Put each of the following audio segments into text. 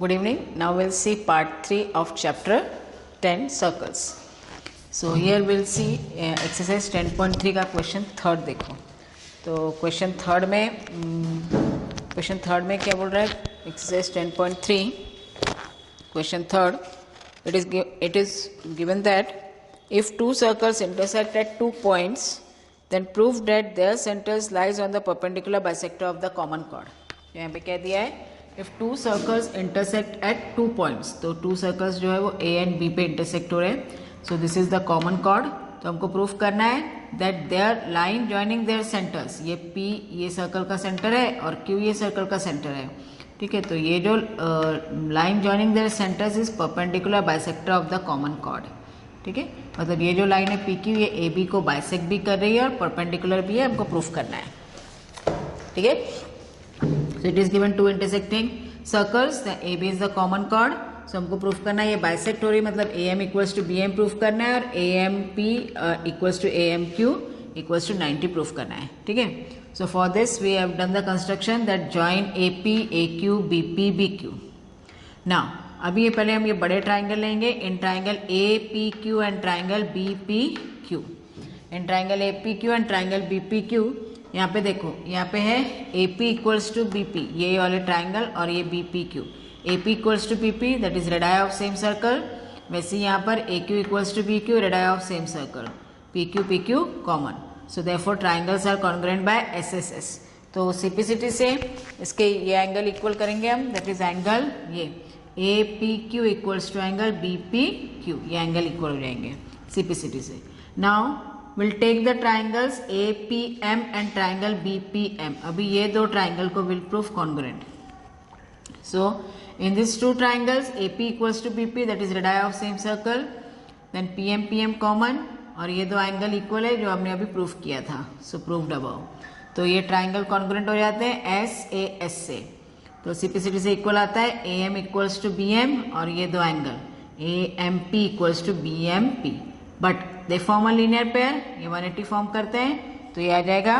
Good evening. Now we'll see part 3 of chapter 10 circles. So here we'll see exercise 10.3 का question third देखो. तो question third में क्या बोल रहा है? Exercise 10.3 question third, it is given that if two circles intersect at 2 points, then prove that their centers lies on the perpendicular bisector of the common chord. यहाँ पे क्या दिया है? If two circles intersect at 2 points, तो 2 circles जो है वो A and B पे intersect हो रहे हैं. So this is the common chord. तो हमको प्रूफ करना है that their line joining their centers, ये P ये सर्कल का सेंटर है और Q ये सर्कल का सेंटर है. ठीक है, तो ये जो line joining there centres is perpendicular bisector of the common cord. ठीक है, मतलब ये जो लाइन है पी क्यू ये ए बी को बाइसेक्ट भी कर रही है और परपेंडिकुलर भी है, हमको प्रूफ करना है. ठीक है, so it is given two intersecting circles, A B is the common chord. सो हमको प्रूफ करना है ये बाइसेक्ट हो रही है, मतलब A M equals to B M proof करना है और A M P equals to A M Q equals to 90 proof करना है. ठीक है, so for this we have done the construction that join AP, AQ, BP, BQ. Now अभी ये पहले हम ये बड़े ट्राइंगल लेंगे in triangle APQ and triangle BPQ. In triangle APQ and triangle BPQ यहाँ पे देखो, यहाँ पे है AP इक्वल्स टू BP ये वाले ट्राइंगल और ये BPQ. AP equals to BP that is radii of same circle. वैसे यहाँ पर AQ equals to BQ radii of same circle. PQ PQ कॉमन. So therefore triangles are congruent by SSS. तो simplicity से इसके ये एंगल इक्वल करेंगे हम, दैट इज एंगल ये APQ equals to angle BPQ, ये एंगल इक्वल हो जाएंगे सिंप्लिसिटी से. Now will take the triangles APM and triangle BPM. अभी ये दो ट्राइंगल को will proof congruent. So in this two triangles AP equals to BP that is radii of same circle, then PM common और ये दो angle equal है जो हमने अभी प्रूफ किया था. सो प्रूव्ड अबव. तो ये ट्राइंगल कॉन्ग्रुएंट हो जाते हैं SAS से. तो सिंप्लिसिटी से इक्वल आता है AM इक्वल्स टू BM और ये दो angle AMP equals to BMP. But they form a linear pair, ये 180 फॉर्म करते हैं तो ये आ जाएगा.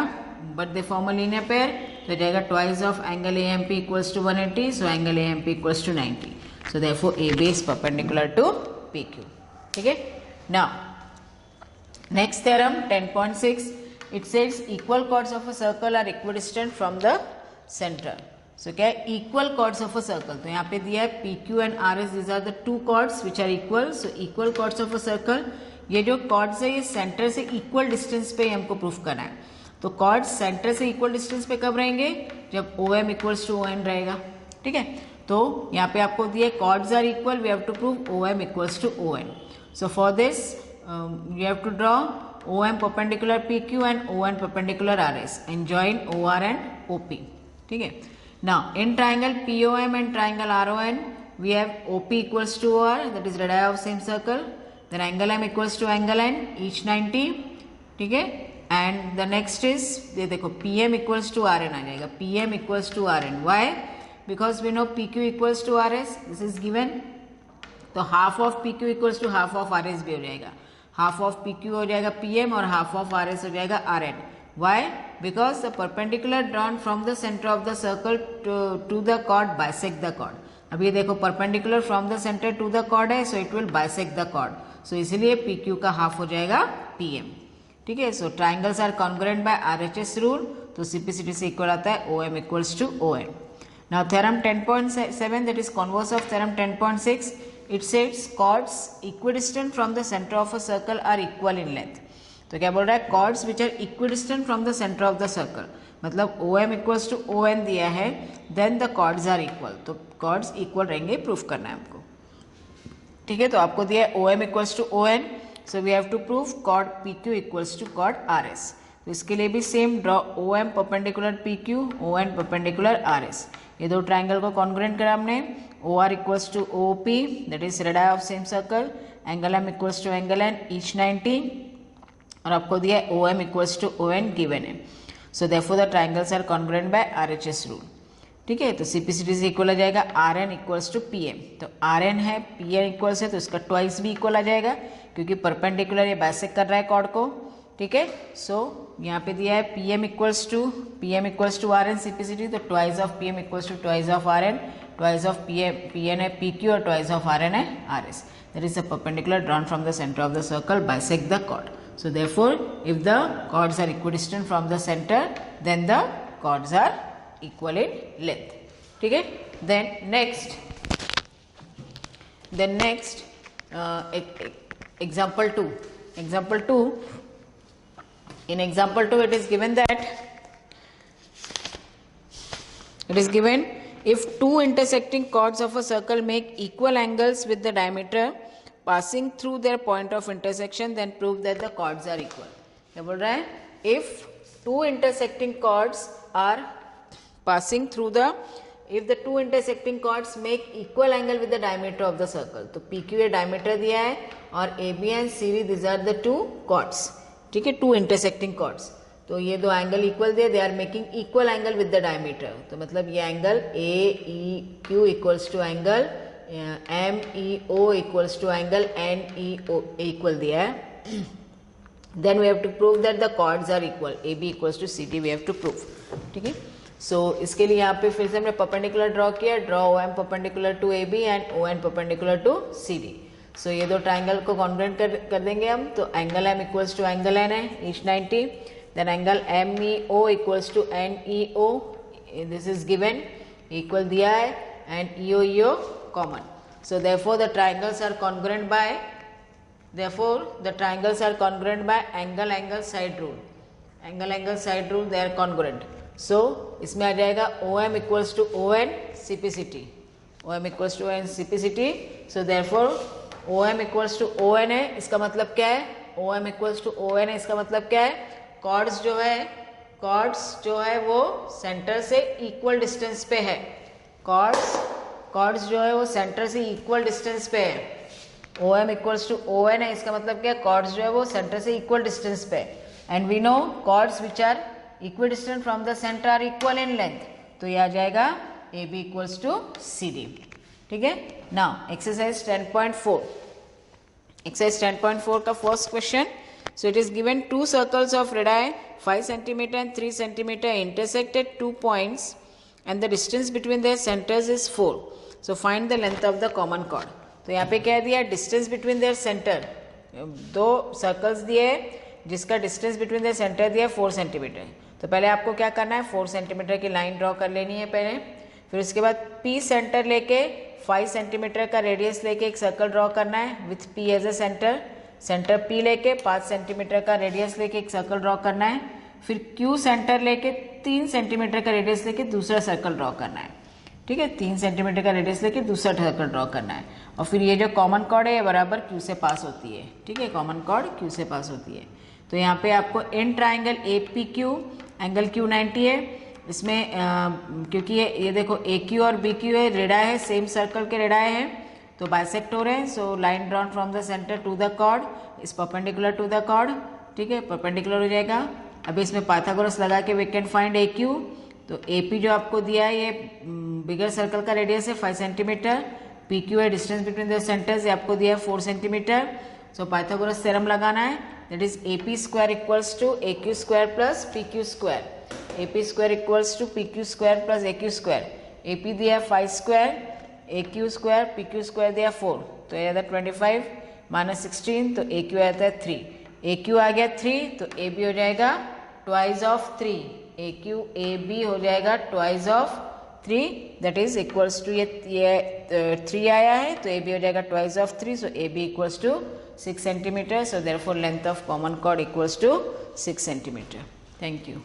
But they form a linear pair तो जाएगा twice of angle AMP equals to 180. So angle AMP equals to 90. So therefore AB is perpendicular to PQ. ठीक है, now next theorem 10.6, it says equal chords of a circle are equidistant from the center. So क्या है equal chords of a circle? तो यहाँ पे दिया है PQ and RS, these are the two chords which are equal. So equal chords of a circle, ये जो chords है ये center से equal distance पे हमको प्रूफ करना है. तो chords center से equal distance पे कब रहेंगे? जब OM equals to ON रहेगा. ठीक है, तो यहाँ पे आपको दिया है chords are equal, we have to prove OM equals to ON. So for this you have to draw OM perpendicular PQ and ON perpendicular RS and join OR and OP. ठीक है, now in triangle POM and triangle RON we have OP equals to OR, that is radii of same circle, then angle M equals to angle N, each 90. ठीक है, and the next is ये देखो PM equals to RN आ जाएगा. PM equals to RN. Why? Because we know PQ equals to RS, this is given. तो half of PQ equals to half of RS भी हो जाएगा. Half of PQ हो जाएगा PM और half of RS हो जाएगा RN. Why? Because the perpendicular drawn from the center of the circle to the chord bisect the chord. अब ये देखो perpendicular from the center to the chord है, so it will bisect the chord. So इसीलिए PQ का half हो जाएगा PM. ठीक है, so triangles are congruent by RHS rule. तो सिंप्लिसिटी से इक्वल आता है OM equals to ON. Now theorem 10.7, that is converse of theorem 10.6. It says chords equidistant from the center of a circle are equal in length. तो क्या बोल रहा है? chords which are equidistant from the center of the circle, मतलब OM equals to ON दिया है, then the chords are equal. तो chords equal रहेंगे, प्रूफ करना है हमको. ठीक है, तो आपको दिया है OM equals to ON, so we have to prove chord PQ equals to chord RS. तो इसके लिए भी same draw OM perpendicular PQ, ON perpendicular RS. ये दो ट्राइंगल को कॉन्ग्रुएंट करा हमने. OR equals to OP, that is radii of same circle, angle M equals to angle N, each 90. और आपको दिया है OM equals to ON given है. So therefore the triangles are congruent by RHS rule. ठीक है, तो simplicity से equal आ जाएगा RN equals to PM. तो RN है, PM इक्वल्स है, तो इसका ट्वाइस भी इक्वल आ जाएगा क्योंकि परपेंडिकुलर ये बाइसेक्ट कर रहा है कॉर्ड को. ठीक है, सो यहाँ पे दिया है PM equals to RN simplicity, तो twice of PM equals to twice of RN. twice of PN है PQ और twice of RN है RS. That is the perpendicular drawn from the center of the circle bisect the chord. So therefore, if the chords are equidistant from the center, then the chords are equal in length. ठीक है? Then next example 2. Example 2. In example 2, it is given that if two intersecting chords of a circle make equal angles with the diameter passing through their point of intersection, then prove that the chords are equal. क्या बोल रहा है? If two intersecting chords are passing through if the two intersecting chords make equal angle with the diameter of the circle, तो PQ diameter दिया है और AB and CD, these are the two chords. ठीक है, to intersecting chords, तो ये दो angle equal दिए, they are making equal angle with the diameter. तो मतलब ये angle AEQ equals to angle MEO equals to angle NEO equal दिया है. Then we have to prove that the chords are equal. AB equals to CD we have to prove. ठीक है, सो इसके लिए यहाँ पे फिर से हमने परपेंडिकुलर ड्रॉ किया. Draw OM perpendicular to AB and ON perpendicular to CD. So ये दो ट्राइंगल को कॉन्ग्रुएंट कर देंगे हम. तो angle M equals to angle N है, each 90. Then angle MEO equals to NEO, this is given, equal दिया है, and EO common. So therefore the triangles are congruent by angle side rule. Angle side rule, they are congruent. So इसमें आ जाएगा OM equals to ON CPCT. OM equals to ON CPCT. So therefore OM equals to ON है, इसका मतलब क्या है? OM equals to ON है, इसका मतलब क्या है? कॉर्ड्स जो है वो सेंटर से इक्वल डिस्टेंस पे है. कॉर्ड्स जो है वो सेंटर से इक्वल डिस्टेंस पे है. OM इक्वल्स टू ON है, इसका मतलब क्या है? कॉर्ड्स जो है वो सेंटर से इक्वल डिस्टेंस पे है. And we know chords which are equidistant from the centre are equal in length. तो ये आ जाएगा AB इक्वल्स टू CD. ठीक है. Now exercise 10.4. एक्सरसाइज 10.4 का first question. So it is given to circles of radii 5 cm and 3 cm intersect at 2 points and the distance between their centers is 4. So find the length of the common chord. तो यहाँ पे क्या दिया? Distance between their centre. दो circles दिए जिसका distance between their centre दिया 4 cm. तो पहले आपको क्या करना है? 4 cm की लाइन ड्रॉ कर लेनी है पहले. फिर उसके बाद P सेंटर लेके 5 cm का रेडियस लेके एक सर्कल ड्रॉ करना है with P as a centre P लेके 5 cm का रेडियस लेके एक सर्कल ड्रॉ करना है. फिर Q सेंटर लेके 3 cm का रेडियस लेके दूसरा सर्कल ड्रॉ करना है. ठीक है, 3 cm का रेडियस लेके दूसरा सर्कल ड्रॉ करना है. और फिर ये जो कॉमन कॉर्ड है ये बराबर Q से पास होती है. ठीक है, कॉमन कॉर्ड Q से पास होती है. तो यहाँ पे आपको in triangle APQ angle Q 90 है. इसमें क्योंकि ये देखो AQ और BQ है, रेडाई है, सेम सर्कल के रेडाई है, तो बाइसेक्ट हो रहे हैं. So line drawn from the centre to the chord is perpendicular to the chord. ठीक है, परपेंडिकुलर हो जाएगा. अभी इसमें पाइथागोरस लगा के वी कैन फाइंड AQ. तो AP जो आपको दिया है ये बिगर सर्कल का रेडियस है 5 cm. PQ है डिस्टेंस बिटवीन द सेंटर्स, ये आपको दिया है 4 cm. सो पाइथागोरस थ्योरम लगाना है. That is AP square equals to AQ square plus PQ square. AP square equals to PQ square plus AQ square. AP दिया 5 square, AQ square, PQ square दिया 4, तो ये आता है 25 माइनस 16, तो AQ आता है 3. AQ आ गया 3, तो AB हो जाएगा ट्वाइस ऑफ 3. AB हो जाएगा twice of 3, that is equals to ये 3 आया है, तो AB हो जाएगा twice of 3. So AB equals to 6 cm. So therefore length of common chord equals to 6 cm. Thank you.